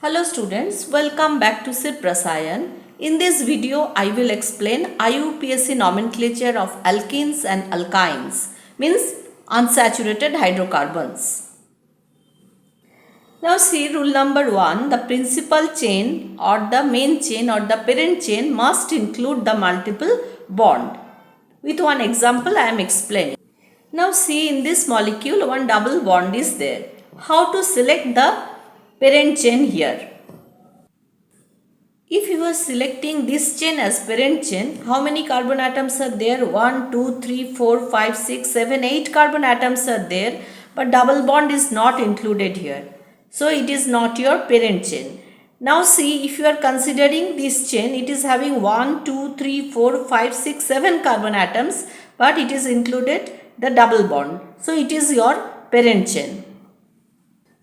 Hello students, welcome back to Rasayan. In this video, I will explain IUPAC nomenclature of alkenes and alkynes, means unsaturated hydrocarbons. Now see rule number 1, the principal chain or the main chain or the parent chain must include the multiple bond. With one example, I am explaining. Now see in this molecule, one double bond is there. How to select the parent chain here? If you are selecting this chain as parent chain, how many carbon atoms are there? 1, 2, 3, 4, 5, 6, 7, 8 carbon atoms are there, but double bond is not included here. So it is not your parent chain. Now see, if you are considering this chain, it is having 1, 2, 3, 4, 5, 6, 7 carbon atoms, but it is included the double bond. So it is your parent chain.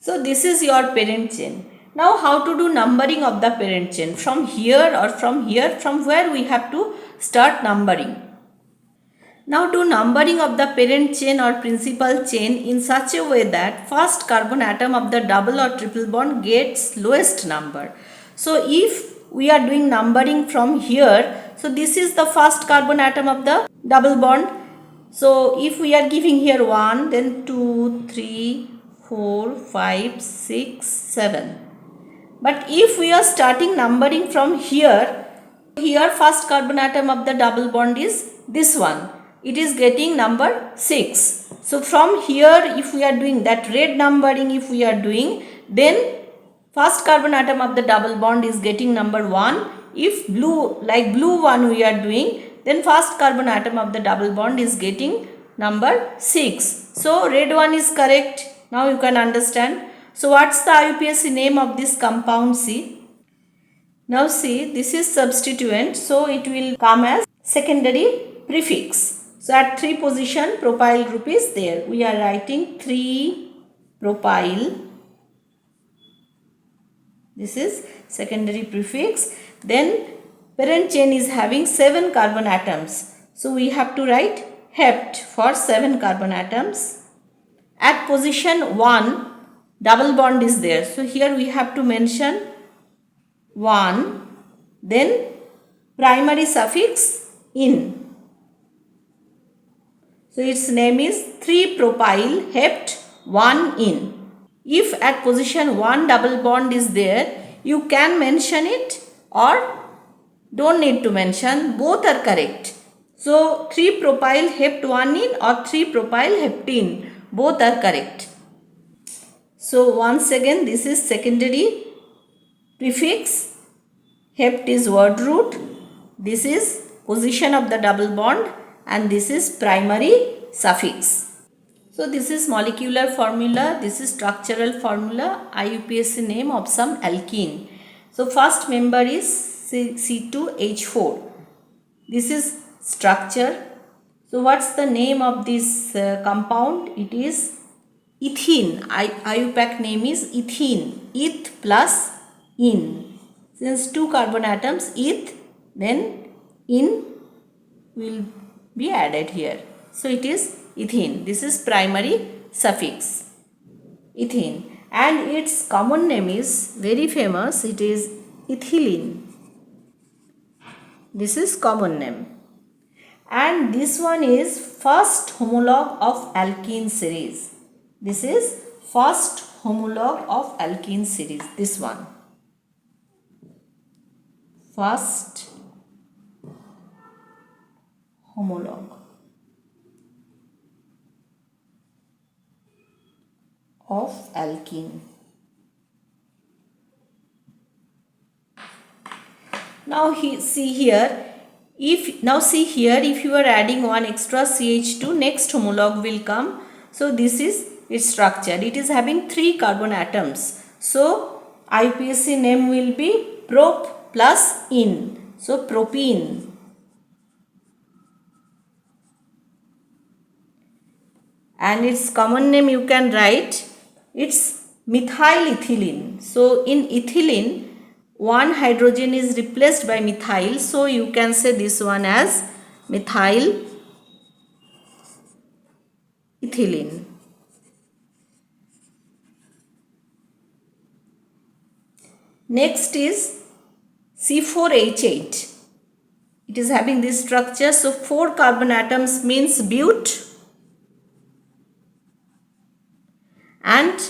So this is your parent chain. Now how to do numbering of the parent chain? From here or from here, from where we have to start numbering? Now do numbering of the parent chain or principal chain in such a way that first carbon atom of the double or triple bond gets lowest number. So if we are doing numbering from here, so this is the first carbon atom of the double bond. So if we are giving here 1, then 2, 3, 4, 5, 6, 7. But if we are starting numbering from here first carbon atom of the double bond is this one. It is getting number 6. So from here, if we are doing that red numbering, if we are doing, then first carbon atom of the double bond is getting number 1. If blue, like blue one we are doing, then first carbon atom of the double bond is getting number 6. So red one is correct. Now you can understand. So what's the IUPAC name of this compound C? Now see, this is substituent, so it will come as secondary prefix. So at 3 position propyl group is there. We are writing 3-propyl. This is secondary prefix. Then parent chain is having 7 carbon atoms. So we have to write hept for 7 carbon atoms. At position 1, double bond is there. So here we have to mention 1, then primary suffix in. So its name is 3-propyl hept 1 in. If at position 1 double bond is there, you can mention it or don't need to mention, both are correct. So 3-propyl hept 1 in or 3-propyl heptene, both are correct. So once again, this is secondary prefix, hept is word root, this is position of the double bond, and this is primary suffix. So this is molecular formula, this is structural formula, IUPAC name of some alkene. So first member is C2H4. This is structure. So what's the name of this compound? It is ethene. IUPAC name is ethene. Eth plus in. Since 2 carbon atoms, eth, then in will be added here. So it is ethene. This is primary suffix. Ethene. And its common name is very famous. It is ethylene. This is common name. And this one is first homologue of alkene series. This is first homologue of alkene series, this one. First homologue of alkene. Now see here, if you are adding one extra CH2, next homologue will come. So this is its structure. It is having 3 carbon atoms. So IUPAC name will be prop plus in. So propene. And its common name you can write, it's methyl ethylene. So in ethylene, one hydrogen is replaced by methyl. So you can say this one as methyl ethylene. Next is C4H8. It is having this structure. So 4 carbon atoms means but. And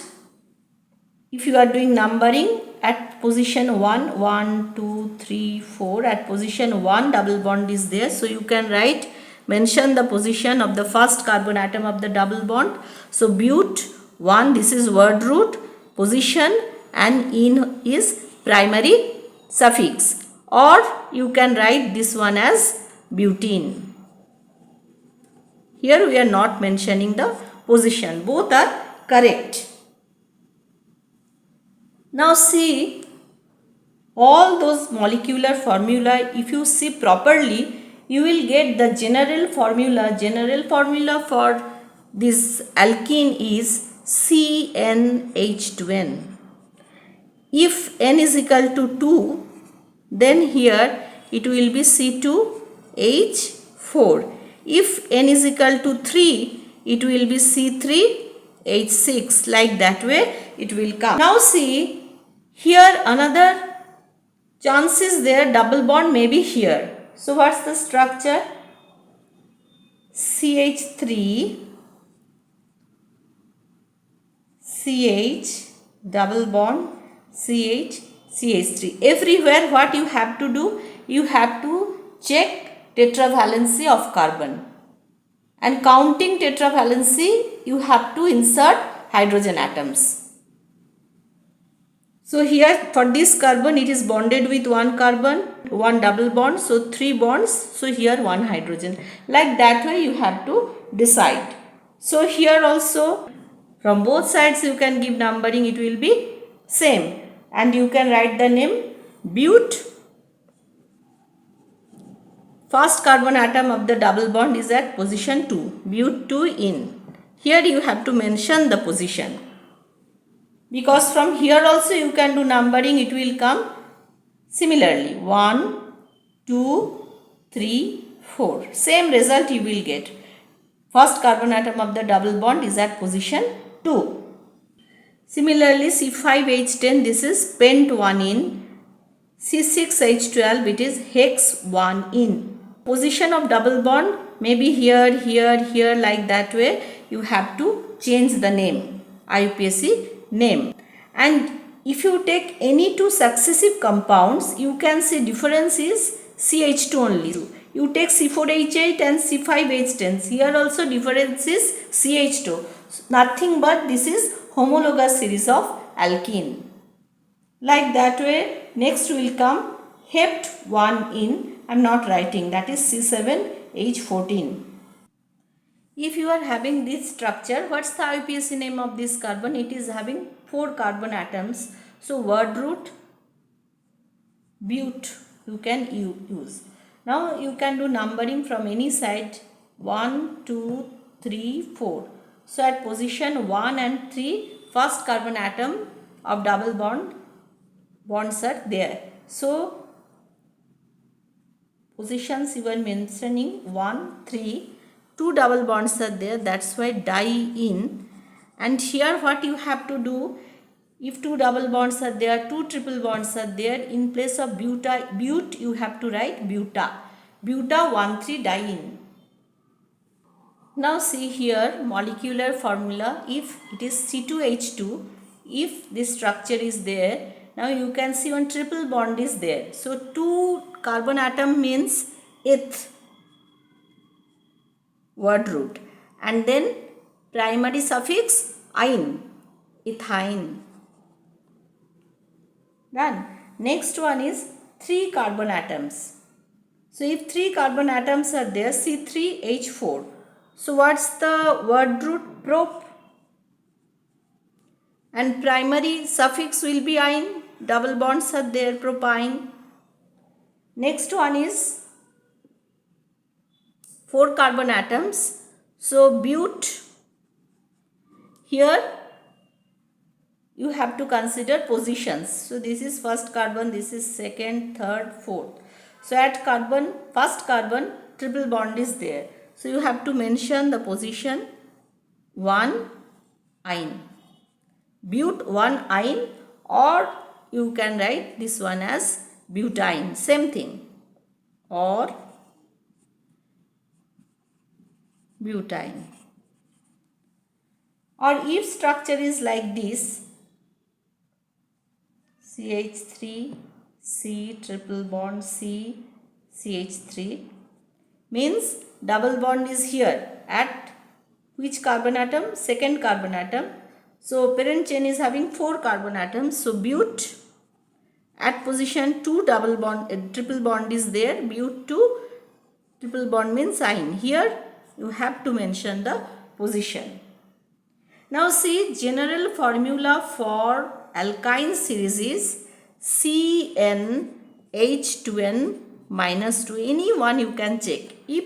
if you are doing numbering at position 1, 1, 2, 3, 4, at position 1 double bond is there. So you can write, mention the position of the first carbon atom of the double bond. So but 1, this is word root, position, and in is primary suffix. Or you can write this one as butene. Here we are not mentioning the position. Both are correct. Now see, all those molecular formula, if you see properly, you will get the general formula. General formula for this alkene is CnH2n. If n is equal to 2, then here it will be C2H4. If n is equal to 3, it will be C3H6. Like that way it will come. Now see, here another chance is there, double bond may be here. So what's the structure? CH3, CH, double bond, CH, CH3. Everywhere what you have to do? You have to check tetravalency of carbon. And counting tetravalency, you have to insert hydrogen atoms. So here for this carbon, it is bonded with 1 carbon, 1 double bond, so 3 bonds. So here 1 hydrogen. Like that way you have to decide. So here also from both sides you can give numbering, it will be same. And you can write the name but. First carbon atom of the double bond is at position 2, but 2 in. Here you have to mention the position. Because from here also you can do numbering, it will come similarly 1, 2, 3, 4. Same result you will get. First carbon atom of the double bond is at position 2. Similarly C5H10, this is pent 1 in. C6H12, it is hex 1 in. Position of double bond may be here, here, here, like that way. You have to change the name, IUPAC name. And if you take any two successive compounds, you can see difference is CH2 only. You take C4H8 and C5H10. Here also difference is CH2. Nothing but this is homologous series of alkene. Like that way, next will come hept 1 in. I am not writing, that is C7H14. If you are having this structure, what's the IUPAC name of this carbon? It is having 4 carbon atoms. So word root but you can use. Now you can do numbering from any side, 1, 2, 3, 4. So at position 1 and 3, first carbon atom of double bonds are there. So positions you are mentioning 1, 3, 2 double bonds are there, that's why di in. And here what you have to do, if 2 double bonds are there, 2 triple bonds are there, in place of but you have to write buta 1,3 diene. Now see here molecular formula, if it is C2H2, if this structure is there, now you can see one triple bond is there. So 2 carbon atom means eth, word root, and then primary suffix ine, ethine. Done. Next one is 3 carbon atoms. So if 3 carbon atoms are there, C3H4. So what's the word root? Prop. And primary suffix will be ine. Double bonds are there, propine. Next one is 4 carbon atoms. So but. Here you have to consider positions. So this is first carbon, this is second, third, fourth. So at carbon, first carbon, triple bond is there. So you have to mention the position 1 ine. But 1 ine, or you can write this one as butane, same thing, or butane. Or if structure is like this, CH3, C, triple bond C, CH3, means double bond is here at which carbon atom? Second carbon atom. So parent chain is having 4 carbon atoms. So but at position 2 double bond, triple bond is there. But 2 triple bond means ine. Here you have to mention the position. Now see, general formula for alkyne series is CnH2n minus 2. Any one you can check. If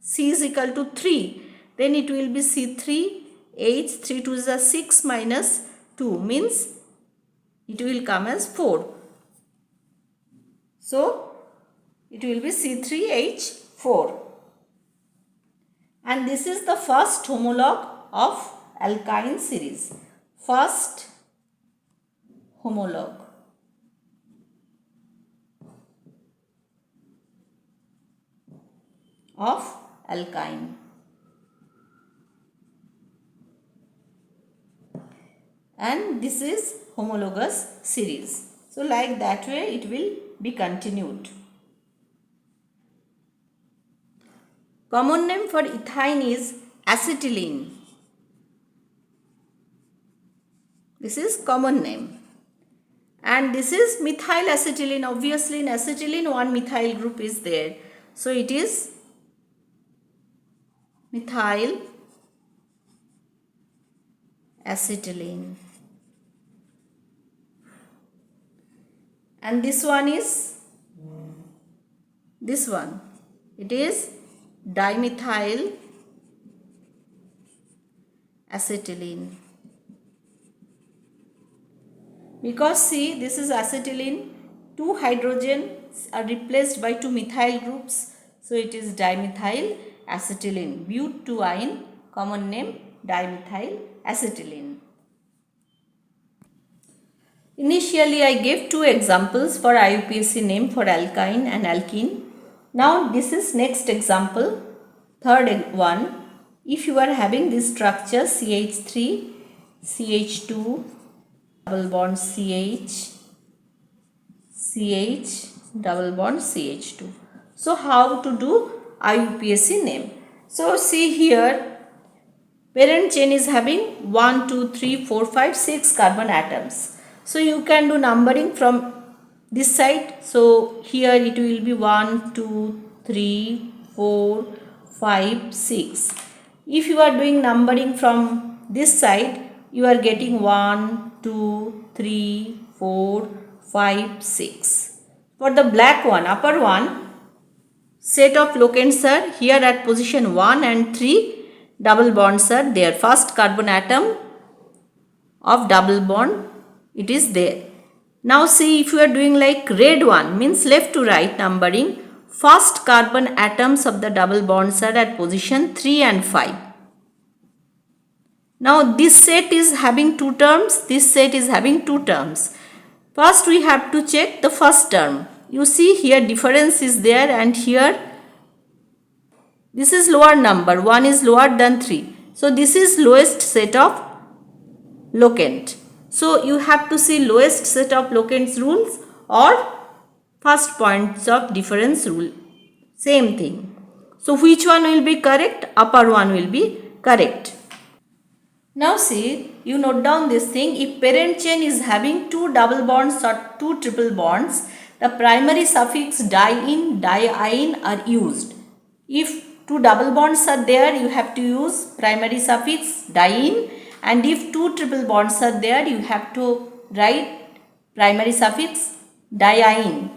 C is equal to 3, then it will be C3H, 3 2 is a 6 minus 2 means it will come as 4. So it will be C3H4. And this is the first homologue of alkyne series. First homologue of alkyne. And this is homologous series. So like that way it will be continued. Common name for ethine is acetylene. This is common name. And this is methyl acetylene. Obviously in acetylene one methyl group is there. So it is methyl acetylene. And this one is this one. It is dimethyl acetylene. Because see, this is acetylene, 2 hydrogens are replaced by 2 methyl groups. So it is dimethyl acetylene. But 2-ine, common name dimethyl acetylene. Initially I gave 2 examples for IUPAC name for alkyne and alkene. Now this is next example, third one. If you are having this structure CH3, CH2, double bond CH, CH, double bond CH2. So how to do IUPAC name? So see here, parent chain is having 1, 2, 3, 4, 5, 6 carbon atoms. So you can do numbering from this side. So here it will be 1, 2, 3, 4, 5, 6. If you are doing numbering from this side, you are getting 1, 2, 3, 4, 5, 6. For the black one, upper one, set of locants are here at position 1 and 3. Double bonds are there. First carbon atom of double bond, it is there. Now see, if you are doing like red one, means left to right numbering, first carbon atoms of the double bonds are at position 3 and 5. Now this set is having 2 terms, this set is having 2 terms. First we have to check the first term. You see here difference is there, and here this is lower number, 1 is lower than 3. So this is lowest set of locant. So you have to see lowest set of locants rules or first points of difference rule. Same thing. So which one will be correct? Upper one will be correct. Now see, you note down this thing. If parent chain is having 2 double bonds or 2 triple bonds, the primary suffix di-in, di-ine are used. If 2 double bonds are there, you have to use primary suffix di-in, and if 2 triple bonds are there, you have to write primary suffix di-ine.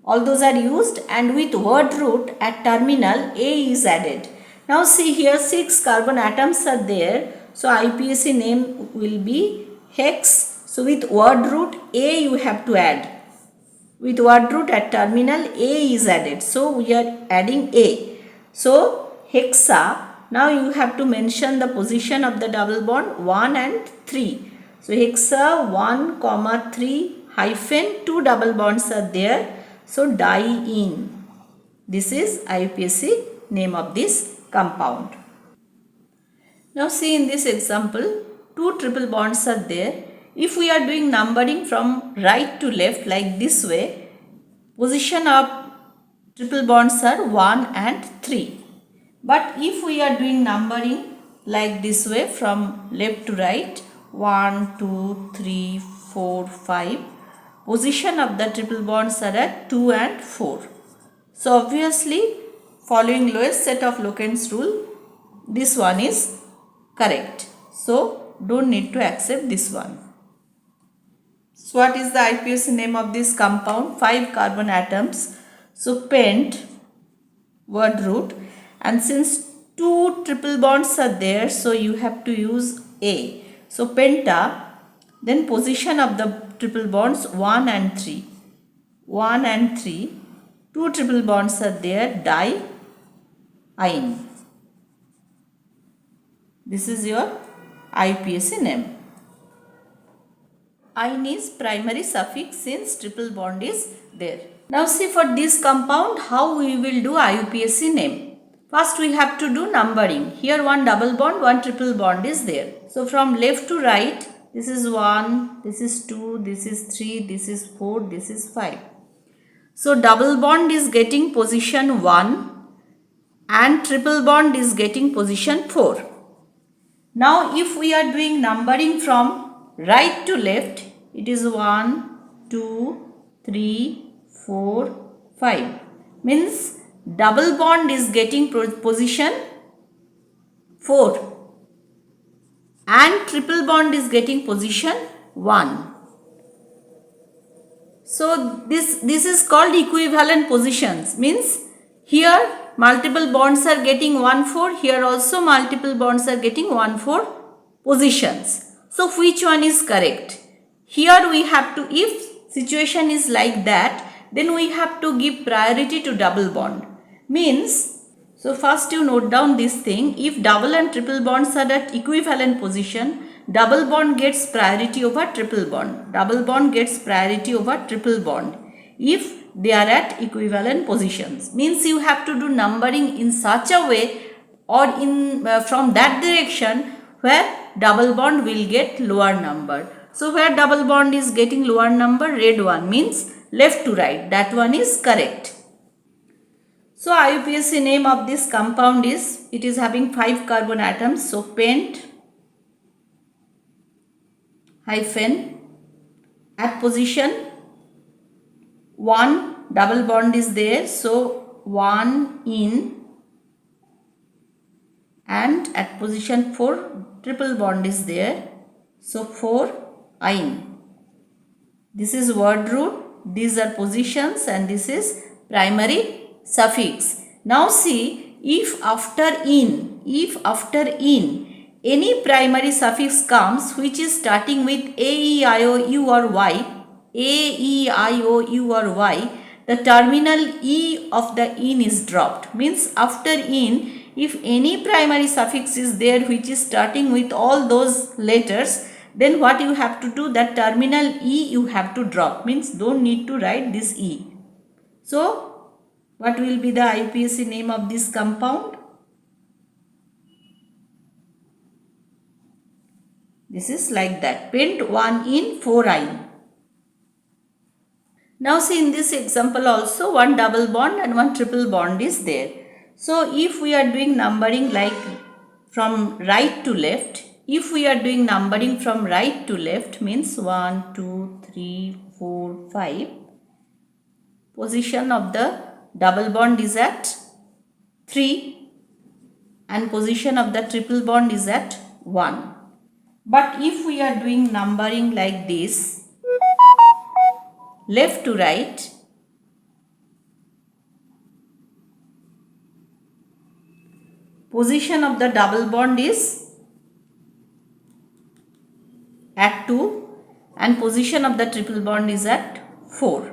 All those are used, and with word root at terminal A is added. Now see here 6 carbon atoms are there. So IUPAC name will be hex. So with word root A you have to add. With word root at terminal A is added. So we are adding A. So hexa. Now you have to mention the position of the double bond 1 and 3. So hexa 1, 3 hyphen 2 double bonds are there. So diene. This is IUPAC name of this compound. Now see in this example, 2 triple bonds are there. If we are doing numbering from right to left like this way, position of triple bonds are 1 and 3. But if we are doing numbering like this way from left to right, 1, 2, 3, 4, 5, position of the triple bonds are at 2 and 4. So obviously, following lowest set of locants rule, this one is correct. So don't need to accept this one. So what is the IUPAC name of this compound? 5 carbon atoms. So pent, word root, and since 2 triple bonds are there, so you have to use A. So penta, then position of the triple bonds 1 and 3. 1 and 3, 2 triple bonds are there, diene. This is your IUPAC name. Ine is primary suffix since triple bond is there. Now see for this compound how we will do IUPAC name. First we have to do numbering. Here one double bond, one triple bond is there. So from left to right, this is 1, this is 2, this is 3, this is 4, this is 5. So double bond is getting position 1 and triple bond is getting position 4. Now if we are doing numbering from right to left, it is 1, 2, 3, 4, 5. Means double bond is getting position 4 and triple bond is getting position 1. So this is called equivalent positions. Means here multiple bonds are getting 1, 4. Here also multiple bonds are getting 1, 4 positions. So which one is correct? Here we have to, if situation is like that, then we have to give priority to double bond. Means, so first you note down this thing, if double and triple bonds are at equivalent position, double bond gets priority over triple bond. Double bond gets priority over triple bond if they are at equivalent positions. Means you have to do numbering in such a way or in from that direction where double bond will get lower number. So where double bond is getting lower number, red one means left to right. That one is correct. So IUPAC name of this compound is, it is having 5 carbon atoms. So pent hyphen at position 1 double bond is there. So 1 in and at position 4 triple bond is there. So 4 ine. This is word root, these are positions and this is primary suffix. Now see, if after in any primary suffix comes which is starting with A, E, I, O, U or Y, the terminal E of the in is dropped. Means after in, if any primary suffix is there which is starting with all those letters, then what you have to do, that terminal E you have to drop. Means don't need to write this E. So what will be the IUPAC name of this compound? This is like that, pent 1 in 4 ine. Now see in this example also one double bond and one triple bond is there. So if we are doing numbering like from right to left, if we are doing numbering from right to left means 1, 2, 3, 4, 5, position of the double bond is at 3 and position of the triple bond is at 1. But if we are doing numbering like this, left to right, position of the double bond is at 2 and position of the triple bond is at 4.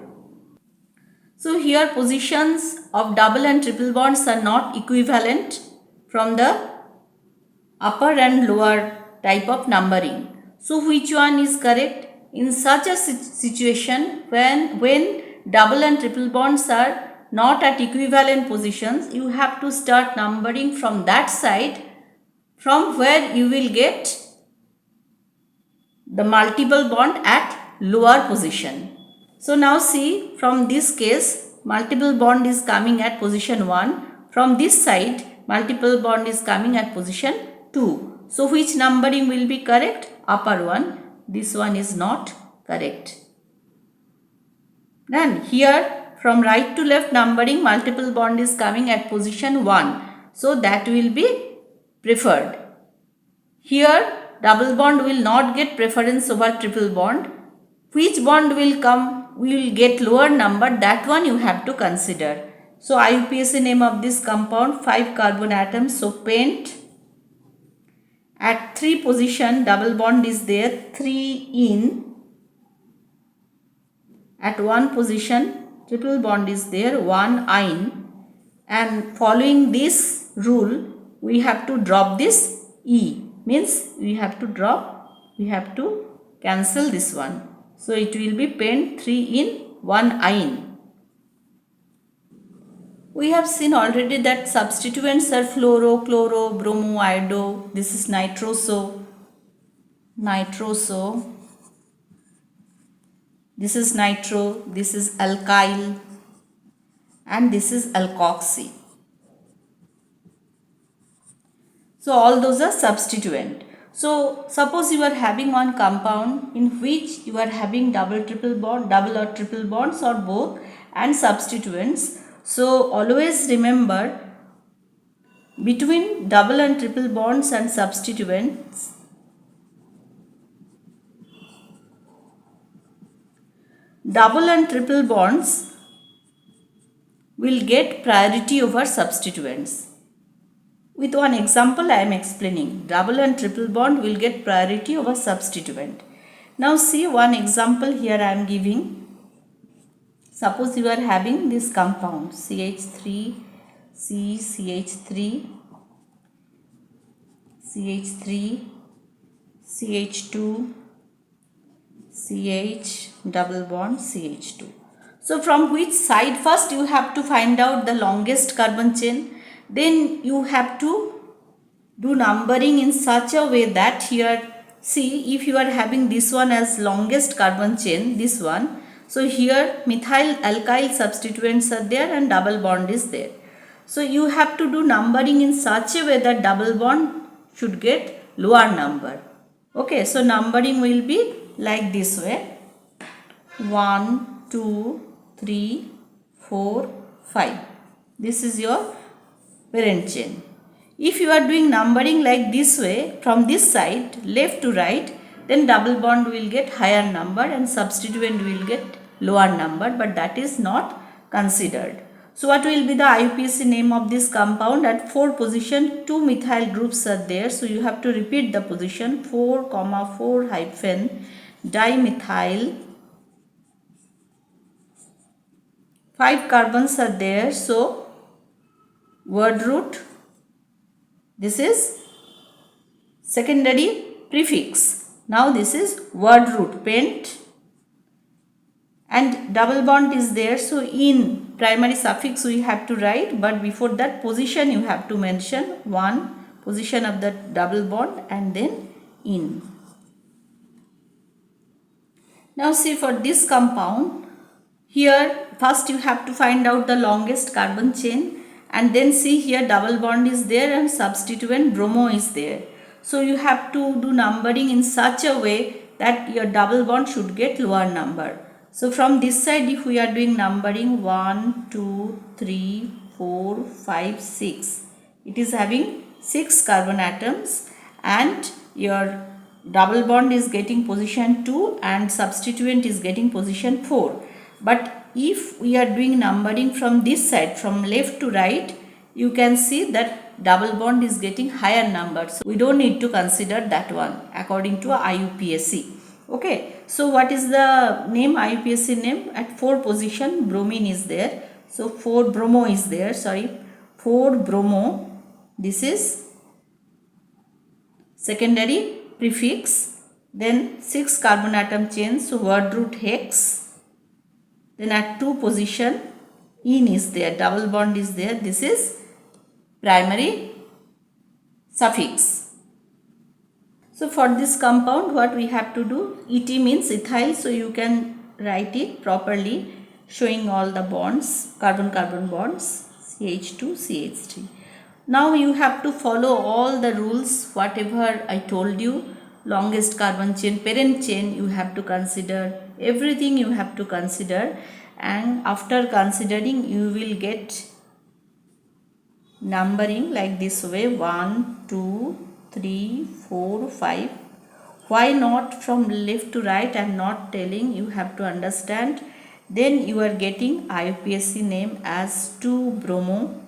So here positions of double and triple bonds are not equivalent from the upper and lower type of numbering. So which one is correct? In such a situation when double and triple bonds are not at equivalent positions, you have to start numbering from that side from where you will get the multiple bond at lower position. So now see, from this case multiple bond is coming at position 1. From this side multiple bond is coming at position 2. So which numbering will be correct? Upper one. This one is not correct. Then here from right to left numbering, multiple bond is coming at position 1. So that will be preferred. Here double bond will not get preference over triple bond. Which bond will come, we will get lower number, that one you have to consider. So IUPAC name of this compound, 5 carbon atoms. So pent, at 3 position double bond is there, 3 in. At 1 position triple bond is there, 1 in. And following this rule we have to drop this E. Means we have to cancel this one. So it will be pent 3 in 1 in. We have seen already that substituents are fluoro, chloro, bromo, iodo. This is nitroso. This is nitro. This is alkyl. And this is alkoxy. So all those are substituent. So suppose you are having one compound in which you are having double or triple bonds or both and substituents. So always remember, between double and triple bonds and substituents, double and triple bonds will get priority over substituents. With one example I am explaining. Double and triple bond will get priority over substituent. Now see one example here I am giving. Suppose you are having this compound CH3, C, CH3, CH3, CH2, CH, double bond CH2. So from which side first you have to find out the longest carbon chain. Then you have to do numbering in such a way that here, see, if you are having this one as longest carbon chain, this one, so here methyl alkyl substituents are there and double bond is there. So you have to do numbering in such a way that double bond should get lower number. Okay, so numbering will be like this way: 1, 2, 3, 4, 5. This is your parent chain. If you are doing numbering like this way, from this side left to right, then double bond will get higher number and substituent will get lower number, but that is not considered. So what will be the IUPAC name of this compound? At 4 position 2 methyl groups are there, so you have to repeat the position: 4, 4 hyphen dimethyl. 5 carbons are there, so word root, this is secondary prefix. Now this is word root, pent, and double bond is there, so in primary suffix we have to write, but before that position you have to mention one position of the double bond and then in. Now see, for this compound, here first you have to find out the longest carbon chain. And then see, here double bond is there and substituent bromo is there. So you have to do numbering in such a way that your double bond should get lower number. So from this side, if we are doing numbering 1, 2, 3, 4, 5, 6. It is having 6 carbon atoms and your double bond is getting position 2 and substituent is getting position 4. But if we are doing numbering from this side, from left to right, you can see that double bond is getting higher numbers. So we don't need to consider that one according to IUPAC. Okay, so what is the name, IUPAC name? At 4 position bromine is there. So 4 bromo is there, 4 bromo. This is secondary prefix Then 6 carbon atom chains, so word root hex. Then at 2 position, ene is there, double bond is there. This is primary suffix. So for this compound, what we have to do, Et means ethyl, so you can write it properly, showing all the bonds, carbon-carbon bonds, CH2, CH3. Now you have to follow all the rules, whatever I told you, longest carbon chain, parent chain, you have to consider, everything you have to consider, and after considering you will get numbering like this way, 1, 2, 3, 4, 5. Why not from left to right? I am not telling, you have to understand. Then you are getting IUPAC name as 2-bromo,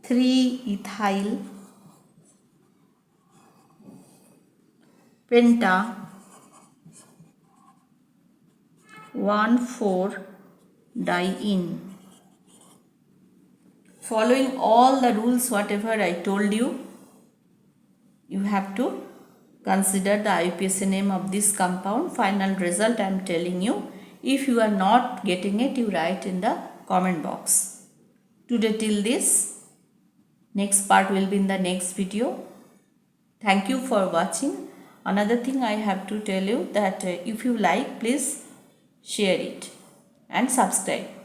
3-ethyl, penta, 1,4-diene. Following all the rules whatever I told you, you have to consider the IUPAC name of this compound. Final result I am telling you. If you are not getting it, you write in the comment box. Today till this. Next part will be in the next video. Thank you for watching. Another thing I have to tell you that if you like, please share it and subscribe.